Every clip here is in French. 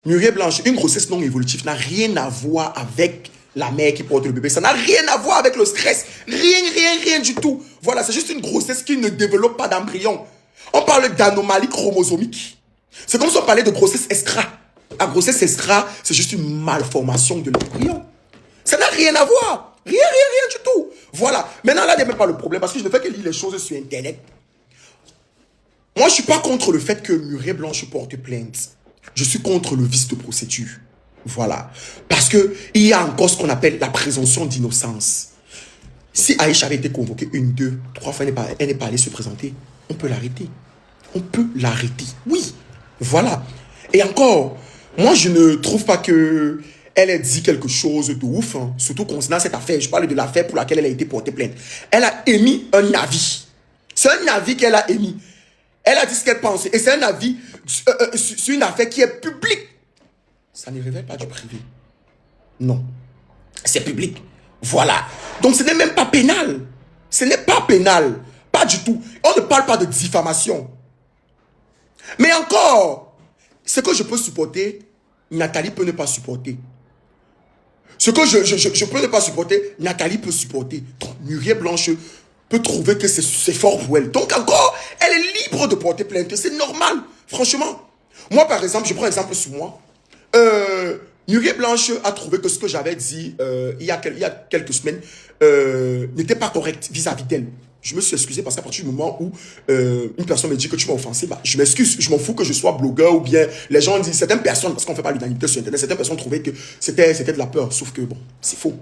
Muriel Blanche, une grossesse non évolutive n'a rien à voir avec la mère qui porte le bébé. Ça n'a rien à voir avec le stress. Rien du tout. Voilà, c'est juste une grossesse qui ne développe pas d'embryon. On parle d'anomalie chromosomique. C'est comme si on parlait de grossesse extra. La grossesse extra, c'est juste une malformation de l'embryon. Ça n'a rien à voir. Rien du tout. Voilà. Maintenant, là, n'est même pas le problème parce que je ne fais que lire les choses sur Internet. Moi, je ne suis pas contre le fait que Muriel Blanche porte plainte. Je suis contre le vice de procédure. Voilà. Parce qu'il y a encore ce qu'on appelle la présomption d'innocence. Si Aïcha avait été convoquée 1, 2, 3 fois, elle n'est pas allée se présenter, on peut l'arrêter. On peut l'arrêter. Oui. Voilà. Et encore, moi, je ne trouve pas que elle ait dit quelque chose de ouf, hein, surtout concernant cette affaire. Je parle de l'affaire pour laquelle elle a été portée plainte. Elle a émis un avis. C'est un avis qu'elle a émis. Elle a dit ce qu'elle pense. Et c'est un avis sur une affaire qui est publique. Ça ne révèle pas du privé. Non. C'est public. Voilà. Donc ce n'est même pas pénal. Ce n'est pas pénal. Pas du tout. On ne parle pas de diffamation. Mais encore, ce que je peux supporter, Nathalie peut ne pas supporter. Ce que je peux ne pas supporter, Nathalie peut supporter. Donc, Muriel Blanche peut trouver que c'est fort pour elle. Donc encore, elle est libre de porter plainte. C'est normal, franchement. Moi, par exemple, je prends exemple sur moi. Muriel Blanche a trouvé que ce que j'avais dit il y a quelques semaines n'était pas correct vis-à-vis d'elle. Je me suis excusé parce qu'à partir du moment où une personne me dit que tu m'as offensé, bah, je m'excuse. Je m'en fous que je sois blogueur ou bien les gens disent, certaines personnes, parce qu'on ne fait pas l'unanimité sur Internet, certaines personnes trouvaient que c'était de la peur. Sauf que bon, c'est faux.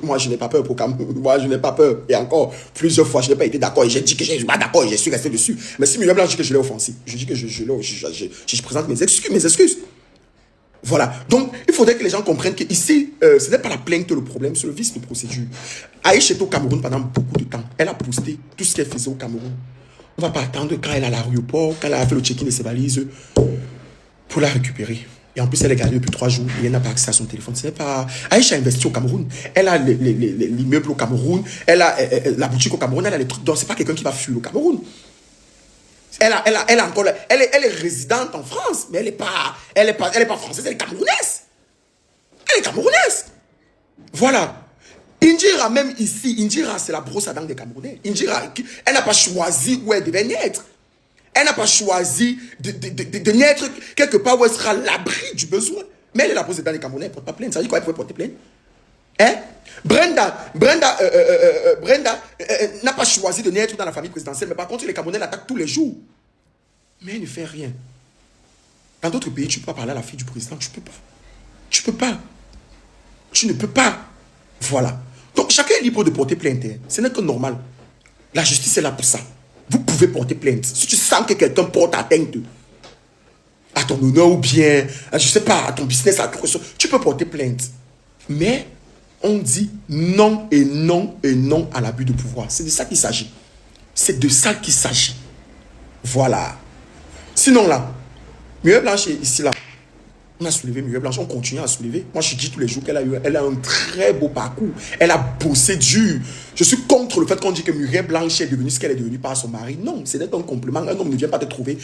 Moi, je n'ai pas peur pour Cameroun. Moi, je n'ai pas peur. Et encore, plusieurs fois, je n'ai pas été d'accord. Et j'ai dit que je ne suis pas d'accord et je suis resté dessus. Mais si Muriel Blanche dit que je l'ai offensé, je dis que je présente mes excuses. Voilà. Donc, il faudrait que les gens comprennent qu'ici, ce n'est pas la plainte le problème, c'est le vice de procédure. Aïcha est au Cameroun pendant beaucoup de temps. Elle a posté tout ce qu'elle faisait au Cameroun. On ne va pas attendre quand elle est à l'aéroport, quand elle a fait le check-in de ses valises, pour la récupérer. Et en plus, elle est gardée depuis 3 jours et elle n'a pas accès à son téléphone. Ce n'est pas... Aïcha a investi au Cameroun. Elle a l'immeuble au Cameroun. Elle a la boutique au Cameroun. Elle a les trucs. Donc, ce n'est pas quelqu'un qui va fuir au Cameroun. Elle est résidente en France, mais elle est pas française, elle est camerounaise. Elle est camerounaise. Voilà. Indira, même ici, Indira, c'est la brosse à dents des Camerounais. Indira, elle n'a pas choisi où elle devait naître. Elle n'a pas choisi de naître quelque part où elle sera à l'abri du besoin. Mais elle est la brosse à dents des Camerounais, elle ne porte pas plainte. Ça veut dire quoi, elle pouvait porter plainte? Hein? Brenda n'a pas choisi de naître dans la famille présidentielle, mais par contre, les Camerounais l'attaquent tous les jours. Mais elle ne fait rien. Dans d'autres pays, tu ne peux pas parler à la fille du président. Tu ne peux pas. Tu ne peux pas. Tu ne peux pas. Voilà. Donc, chacun est libre de porter plainte. Ce n'est que normal. La justice est là pour ça. Vous pouvez porter plainte. Si tu sens que quelqu'un porte atteinte à ton honneur ou bien, je ne sais pas, à ton business, à quelque chose, tu peux porter plainte. Mais on dit non et non et non à l'abus de pouvoir. C'est de ça qu'il s'agit. C'est de ça qu'il s'agit. Voilà. Sinon là, Muriel Blanche est ici là. On a soulevé Muriel Blanche, on continue à soulever. Moi je dis tous les jours qu'elle a un très beau parcours. Elle a bossé dur. Je suis contre le fait qu'on dit que Muriel Blanche est devenue ce qu'elle est devenue par son mari. Non, c'est un compliment. Un homme ne vient pas te trouver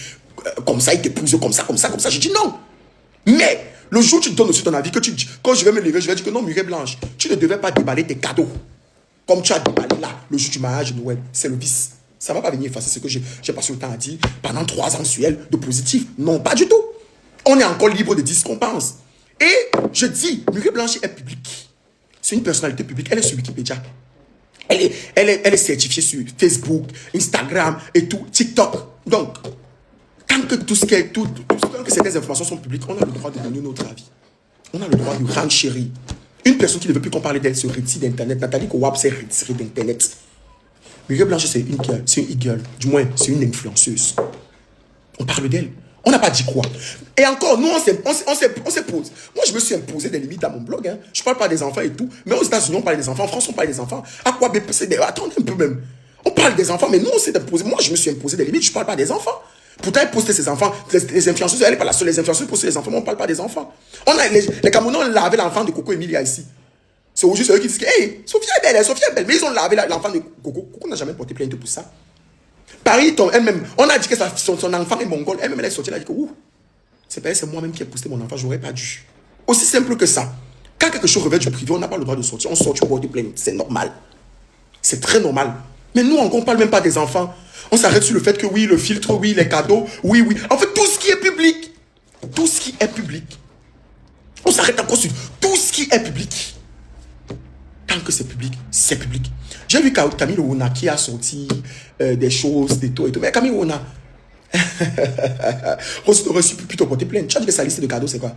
comme ça, il t'épouse comme ça. Je dis non. Mais le jour où tu te donnes aussi ton avis, que tu dis, quand je vais me lever, je vais dire que non, Muriel Blanche, tu ne devais pas déballer tes cadeaux. Comme tu as déballé là, le jour du mariage de Noël. C'est le vice. Ça ne va pas venir effacer ce que j'ai passé le temps à dire pendant 3 ans sur elle de positif. Non, pas du tout. On est encore libre de dire ce qu'on pense. Et je dis, Muriel Blanche est publique. C'est une personnalité publique. Elle est sur Wikipédia. Elle est certifiée sur Facebook, Instagram et tout, TikTok. Donc, tant que tant que certaines informations sont publiques, on a le droit de donner notre avis. On a le droit de renchérir. Une personne qui ne veut plus qu'on parle d'elle se retire d'Internet. Nathalie Kowab s'est retirée d'Internet. Muriel Blanche, c'est une e-girl. Du moins, c'est une influenceuse. On parle d'elle. On n'a pas dit quoi. Et encore, nous, on s'impose. Moi, je me suis imposé des limites dans mon blog. Hein. Je ne parle pas des enfants et tout. Mais aux États-Unis, on parle des enfants. En France, on parle des enfants. À quoi attendez un peu même. On parle des enfants, mais nous, on s'est imposé. Moi, je me suis imposé des limites. Je ne parle pas des enfants. Pourtant, elle postait ses enfants. Les influenceuses, elle n'est pas la seule. Les influenceuses postent les enfants, mais on ne parle pas des enfants. Les Camerounais ont lavé l'enfant de Coco Emilia ici. C'est aujourd'hui, c'est eux qui disent que, hey, Sophia est belle. Mais ils ont lavé l'enfant de Coco. Coco n'a jamais porté plainte pour ça. Paris, elle-même, on a dit que son enfant est mongol. Elle-même, elle est sortie, elle a dit que, ouh, c'est moi-même qui ai posté mon enfant, j'aurais pas dû. Aussi simple que ça. Quand quelque chose revêt du privé, on n'a pas le droit de sortir. On sort, tu portes plainte. C'est normal. C'est très normal. Mais nous, on ne parle même pas des enfants. On s'arrête sur le fait que oui, le filtre, oui, les cadeaux, oui, oui. En fait, tout ce qui est public. Tout ce qui est public. On s'arrête encore sur tout ce qui est public. Tant que c'est public, c'est public. J'ai vu Camille Ouna qui a sorti des choses, des taux et tout. Mais Camille Ouna, Rosine aurait pu te porter plainte. Tu as dit que sa liste de cadeaux, c'est quoi?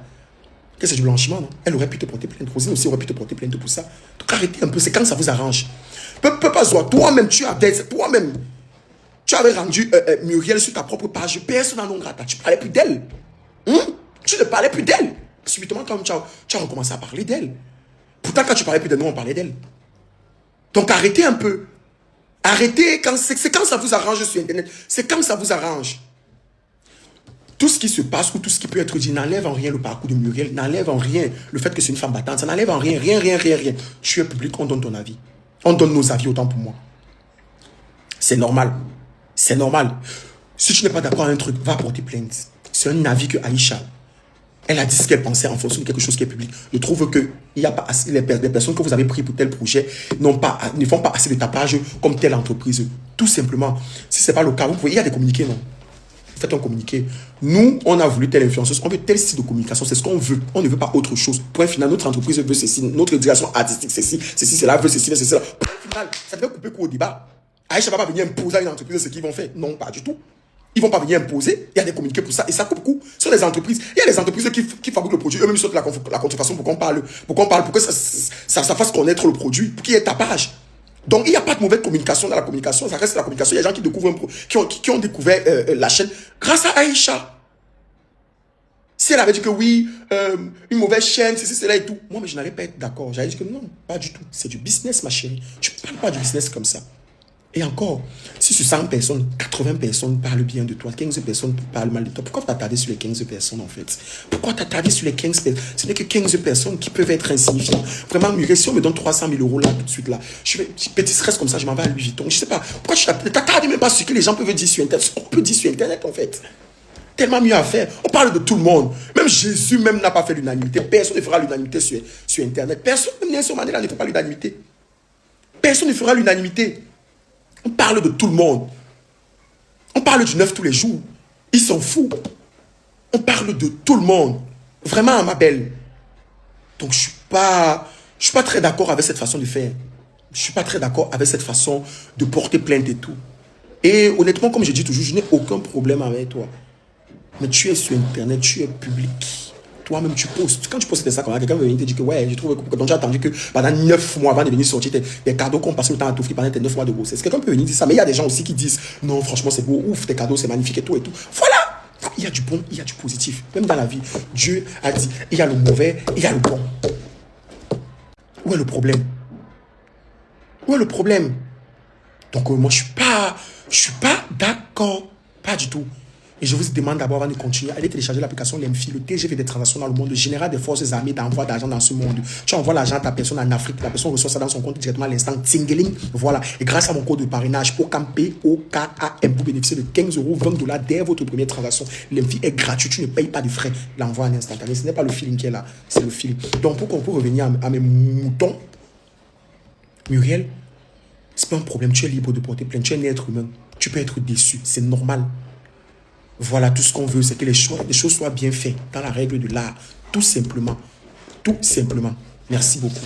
Que c'est du blanchiment, non? Elle aurait pu te porter plainte. Rosine aussi aurait pu te porter plainte pour ça. Donc arrêtez un peu, c'est quand ça vous arrange. Peut pas voir. Toi-même, toi-même, tu avais rendu Muriel sur ta propre page. Personne n'en grata. Tu parlais plus d'elle. Tu ne parlais plus d'elle. Subitement, tu as recommencé à parler d'elle. Pourtant, quand tu parlais plus de nous, on parlait d'elle. Donc arrêtez un peu. Arrêtez, c'est quand ça vous arrange sur Internet. C'est quand ça vous arrange. Tout ce qui se passe ou tout ce qui peut être dit n'enlève en rien le parcours de Muriel, n'enlève en rien le fait que c'est une femme battante, ça n'enlève en rien, rien. Tu es public, on donne ton avis. On donne nos avis autant pour moi. C'est normal. C'est normal. Si tu n'es pas d'accord avec un truc, va porter plainte. C'est un avis que Aïcha, elle a dit ce qu'elle pensait en fonction de quelque chose qui est public. Je trouve que il y a pas assez, les personnes que vous avez pris pour tel projet ne font pas assez de tapage comme telle entreprise. Tout simplement. Si ce n'est pas le cas, vous pouvez, il y a des communiqués, non? Faites un communiqué. Nous, on a voulu telle influenceuse, on veut tel style de communication, c'est ce qu'on veut. On ne veut pas autre chose. Point final, notre entreprise veut ceci, notre direction artistique, ceci, cela, veut ceci, cela. Point final, ça devait couper court au débat. Aïcha ne va pas venir imposer à une entreprise ce qu'ils vont faire. Non, pas du tout. Ils ne vont pas venir imposer. Il y a des communiqués pour ça. Et ça coupe court sur les entreprises. Il y a des entreprises qui fabriquent le produit. Eux-mêmes sortent la contrefaçon pour qu'on parle. Pour que ça fasse connaître le produit. Pour qu'il y ait tapage. Donc, il n'y a pas de mauvaise communication dans la communication. Ça reste la communication. Il y a des gens qui découvrent qui ont découvert la chaîne grâce à Aïcha. Si elle avait dit que oui, une mauvaise chaîne, ceci, cela et tout. Moi, mais je n'allais pas être d'accord. J'allais dire que non, pas du tout. C'est du business, ma chérie. Tu ne parles pas du business comme ça. Et encore, si sur 100 personnes, 80 personnes parlent bien de toi, 15 personnes parlent mal de toi, pourquoi t'attarder sur les 15 personnes en fait? Pourquoi t'attarder sur les 15 personnes? Ce n'est que 15 personnes qui peuvent être insignifiantes. Vraiment, Muriel, si on me donne 300 000 € là, tout de suite là, je fais petit stress comme ça, je m'en vais à Louis Vuitton. Je sais pas, pourquoi tu t'attardes même pas sur ce que les gens peuvent dire sur Internet, ce qu'on peut dire sur Internet en fait. Tellement mieux à faire. On parle de tout le monde. Même Jésus même n'a pas fait l'unanimité. Personne ne fera l'unanimité sur Internet. Personne, même Nelson Mandela ne fait pas l'unanimité. Personne ne fera l'unanimité. On parle de tout le monde. On parle du 9 tous les jours. Ils s'en foutent. On parle de tout le monde. Vraiment, ma belle. Donc, je suis pas très d'accord avec cette façon de faire. Je suis pas très d'accord avec cette façon de porter plainte et tout. Et honnêtement, comme je dis toujours, je n'ai aucun problème avec toi. Mais tu es sur Internet, tu es public. Toi-même, tu postes. Quand tu postes ça, quelqu'un va venir te dire que ouais, je trouve que donc tu as attendu que pendant 9 mois avant de venir sortir tes cadeaux qu'on passe le temps à t'offrir pendant tes 9 mois de grossesse. Quelqu'un peut venir dire ça, mais il y a des gens aussi qui disent non, franchement, c'est beau, ouf, tes cadeaux, c'est magnifique et tout et tout. Voilà! Il y a du bon, il y a du positif. Même dans la vie, Dieu a dit il y a le mauvais, il y a le bon. Où est le problème? Où est le problème? Donc, moi, je suis pas d'accord. Pas du tout. Et je vous demande d'abord, avant de continuer, allez télécharger l'application Lemfi. Le TGV des transactions dans le monde général des forces armées d'envoi d'argent dans ce monde. Tu envoies l'argent à ta personne en Afrique, la personne reçoit ça dans son compte directement à l'instant. Tingeling, voilà. Et grâce à mon code de parrainage, OKAM, P-O-K-A-M, vous bénéficiez de 15 €, 20 $ dès votre première transaction. Lemfi est gratuit, tu ne payes pas de frais. L'envoi en instantané, ce n'est pas le feeling qui est là, c'est le feeling. Donc, pour qu'on puisse revenir à mes moutons, Muriel, c'est pas un problème, tu es libre de porter plainte, tu es un être humain. Tu peux être déçu, c'est normal. Voilà, tout ce qu'on veut, c'est que les choses soient bien faites dans la règle de l'art. Tout simplement. Tout simplement. Merci beaucoup.